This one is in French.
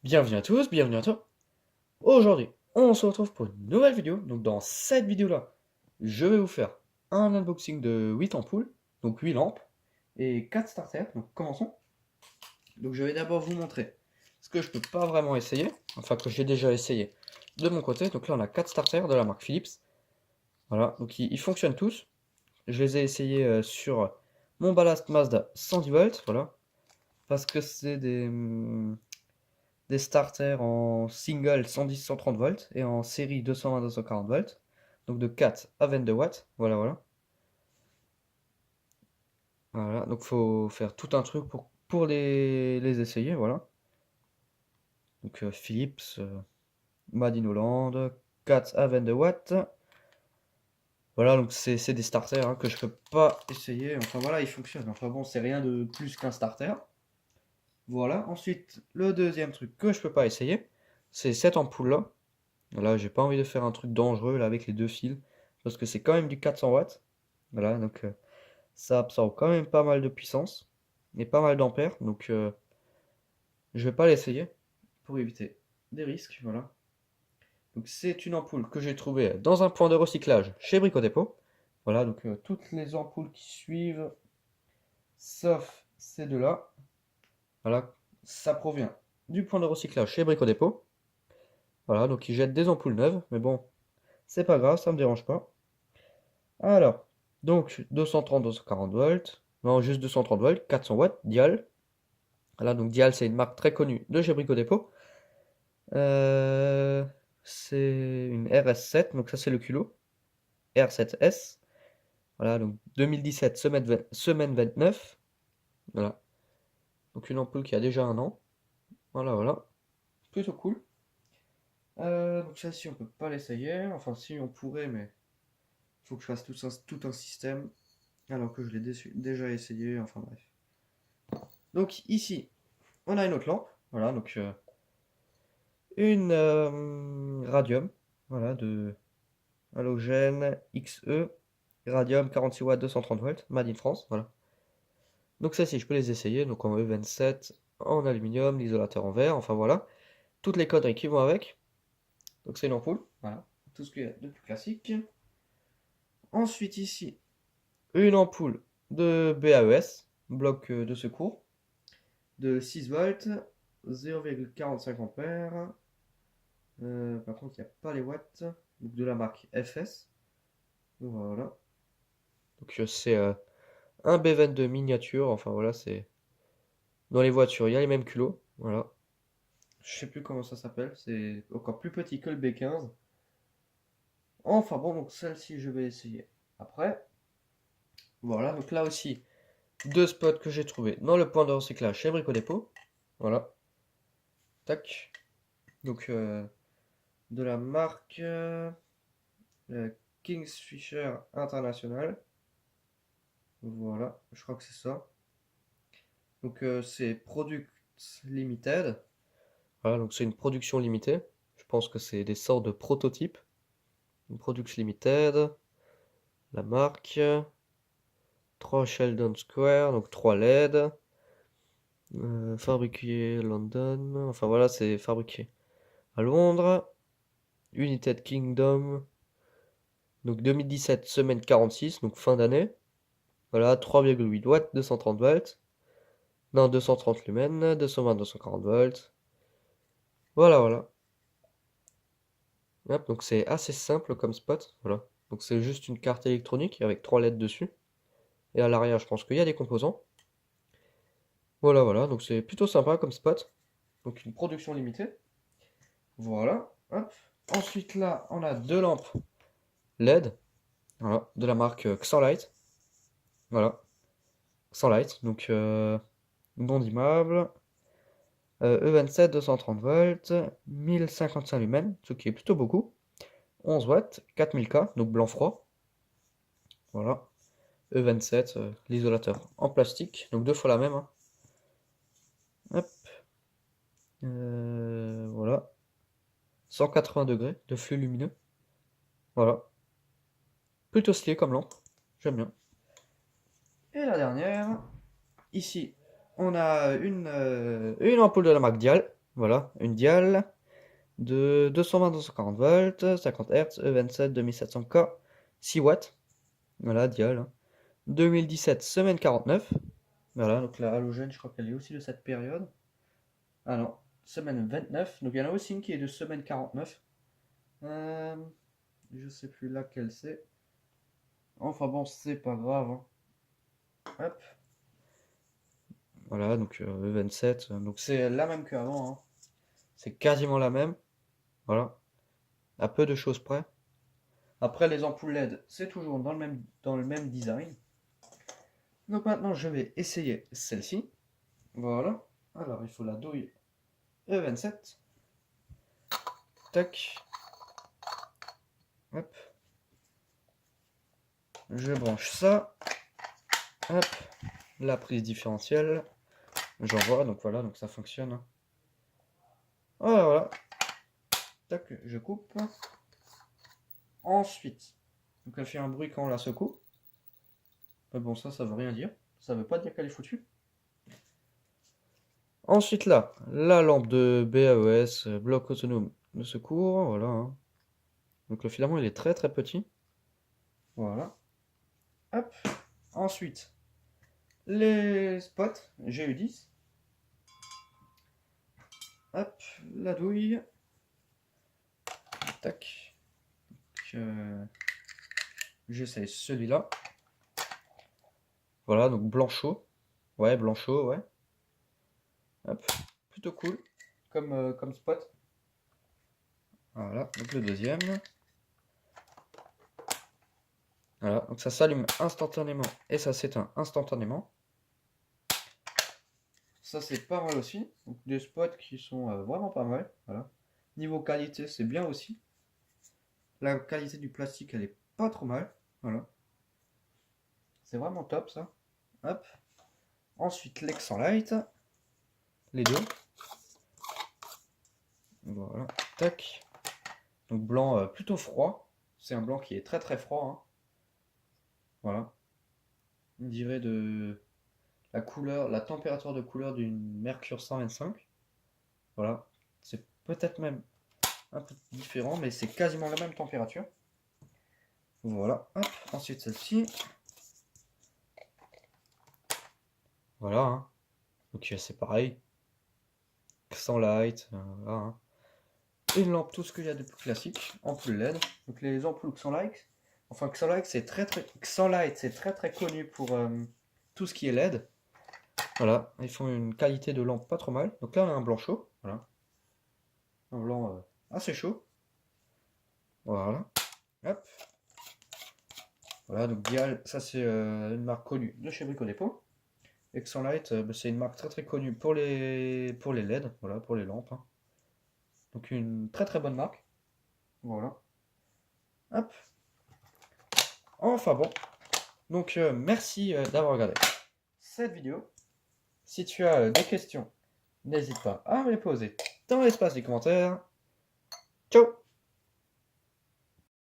Bienvenue à tous, bienvenue à toi. Aujourd'hui, on se retrouve pour une nouvelle vidéo. Donc dans cette vidéo-là, je vais vous faire un unboxing de 8 ampoules, donc 8 lampes, et 4 starters. Donc commençons. Donc je vais d'abord vous montrer ce que je peux pas vraiment essayer, enfin que j'ai déjà essayé de mon côté. Donc là on a 4 starters de la marque Philips. Voilà, donc ils fonctionnent tous. Je les ai essayés sur mon ballast Mazda 110 volts, voilà. Parce que c'est des starters en single 110-130 volts et en série 220-240 volts. Donc de 4 à 22 watts. Voilà, voilà. Voilà, donc faut faire tout un truc pour les essayer, voilà. Donc Philips, Made in Holland, 4 à 22 watts. Voilà, donc c'est des starters hein, que je peux pas essayer. Enfin voilà, ils fonctionnent. Enfin bon, c'est rien de plus qu'un starter. Voilà, ensuite, le deuxième truc que je peux pas essayer, c'est cette ampoule-là. Là, j'ai pas envie de faire un truc dangereux là avec les deux fils parce que c'est quand même du 400 watts. Voilà, donc ça absorbe quand même pas mal de puissance et pas mal d'ampères. Donc je vais pas l'essayer pour éviter des risques. Voilà. Donc c'est une ampoule que j'ai trouvée dans un point de recyclage chez Brico Dépôt. Voilà, donc toutes les ampoules qui suivent, sauf ces deux-là. Voilà, ça provient du point de recyclage chez Brico Dépôt. Voilà, donc ils jettent des ampoules neuves, mais bon, c'est pas grave, ça me dérange pas. Alors, donc 230, 240 volts, non juste 230 volts, 400 watts, Dial. Voilà, donc Dial c'est une marque très connue de chez Brico Dépôt. Euh, c'est une RS7, donc ça c'est le culot, R7S. Voilà, donc 2017, semaine 29. Voilà, donc une ampoule qui a déjà un an. Voilà, voilà, plutôt cool. Donc ça si on peut pas l'essayer, enfin si on pourrait, mais il faut que je fasse tout un système, alors que je l'ai déjà essayé, enfin bref. Donc ici, on a une autre lampe, voilà, donc une radium, voilà, de halogène XE, radium 46 watts 230 volts, made in France, voilà. Donc celle-ci, je peux les essayer, donc en E27, en aluminium, l'isolateur en verre, enfin voilà, toutes les conneries qui vont avec. Donc c'est une ampoule, voilà, tout ce qu'il y a de plus classique. Ensuite ici, une ampoule de BAES, bloc de secours, de 6 volts, 0,45 ampères. Par contre, il n'y a pas les watts. Donc de la marque FS. Voilà. Donc c'est un B22 miniature. Enfin voilà, c'est dans les voitures, il y a les mêmes culots. Voilà. Je sais plus comment ça s'appelle. C'est encore plus petit que le B15. Enfin bon, donc celle-ci, je vais essayer après. Voilà, donc là aussi, deux spots que j'ai trouvé dans le point de recyclage chez Brico Dépôt. Voilà. Tac. Donc de la marque Kingsfisher International. Voilà, je crois que c'est ça. Donc c'est Product Limited. Voilà, donc c'est une production limitée. Je pense que c'est des sortes de prototypes. Une Production Limited, la marque, 3 Sheldon Square, donc 3 LED, fabriqué London, enfin voilà, c'est fabriqué à Londres, United Kingdom, donc 2017, semaine 46, donc fin d'année, voilà, 3,8 watts, 230 volts, non, 230 lumens, 220, 240 volts, voilà, voilà. Hop, donc c'est assez simple comme spot, voilà. Donc c'est juste une carte électronique avec 3 LED dessus. Et à l'arrière, je pense qu'il y a des composants. Voilà, voilà, donc c'est plutôt sympa comme spot. Donc une production limitée. Voilà, hop. Ensuite là, on a deux lampes LED, voilà, de la marque Xorlight. Voilà, Xorlight, donc non d'immeuble. E27 230 volts, 1055 lumens, ce qui est plutôt beaucoup. 11 watts, 4000K, donc blanc froid. Voilà. E27, l'isolateur en plastique, donc deux fois la même, hein. Hop, voilà. 180 degrés de flux lumineux. Voilà. Plutôt stylé comme lampe. J'aime bien. Et la dernière, ici, on a une ampoule de la marque Dial. Voilà, une dial de 220-240 volts, 50 Hz, E27, 2700K, 6 watts. Voilà, dial. 2017, semaine 49. Voilà, donc la halogène, je crois qu'elle est aussi de cette période. Ah non, semaine 29. Donc il y en a aussi une qui est de semaine 49. Je sais plus laquelle c'est. Enfin bon, c'est pas grave, hein. Hop. Voilà, donc E27. Donc c'est la même qu'avant, hein. C'est quasiment la même. Voilà. À peu de choses près. Après, les ampoules LED, c'est toujours dans le même design. Donc maintenant, je vais essayer celle-ci. Voilà. Alors, il faut la douille E27. Tac. Hop. Je branche ça. Hop. La prise différentielle. J'envoie. Donc voilà, donc ça fonctionne. Voilà, voilà. Tac, je coupe. Ensuite, donc elle fait un bruit quand on la secoue. Mais bon, ça veut rien dire. Ça veut pas dire qu'elle est foutue. Ensuite là, la lampe de BAES, bloc autonome de secours, voilà, hein. Donc le filament il est très très petit. Voilà. Hop. Ensuite, les spots GU10. Hop, la douille. Tac. J'essaie celui-là. Voilà, donc blanchot. Ouais, blanchot, ouais. Hop, plutôt cool comme spot. Voilà, donc le deuxième. Voilà, donc ça s'allume instantanément et ça s'éteint instantanément. Ça c'est pas mal aussi. Donc des spots qui sont vraiment pas mal. Voilà. Niveau qualité, c'est bien aussi. La qualité du plastique, elle est pas trop mal. Voilà. C'est vraiment top ça. Hop. Ensuite, l'Excent Light. Les deux. Voilà. Tac. Donc blanc plutôt froid. C'est un blanc qui est très très froid, hein. Voilà. On dirait de la couleur, la température de couleur d'une Mercure 125. Voilà. C'est peut-être même un peu différent, mais c'est quasiment la même température. Voilà. Hop. Ensuite celle-ci. Voilà, hein. Donc c'est pareil. Sans light. Voilà, hein. Une lampe, tout ce qu'il y a de plus classique. Ampoule LED. Donc les ampoules Xanlight. Enfin Xanlight c'est très très connu pour tout ce qui est LED. Voilà, ils font une qualité de lampe pas trop mal. Donc là on a un blanc chaud. Voilà. Un blanc assez chaud. Voilà. Hop. Voilà, donc Dial, ça c'est une marque connue de chez Brico Dépôt. Xanlight, c'est une marque très très connue pour les LED, voilà, pour les lampes, hein. Donc une très très bonne marque. Voilà. Hop. Enfin bon. Donc merci d'avoir regardé cette vidéo. Si tu as des questions, n'hésite pas à me les poser dans l'espace des commentaires. Ciao!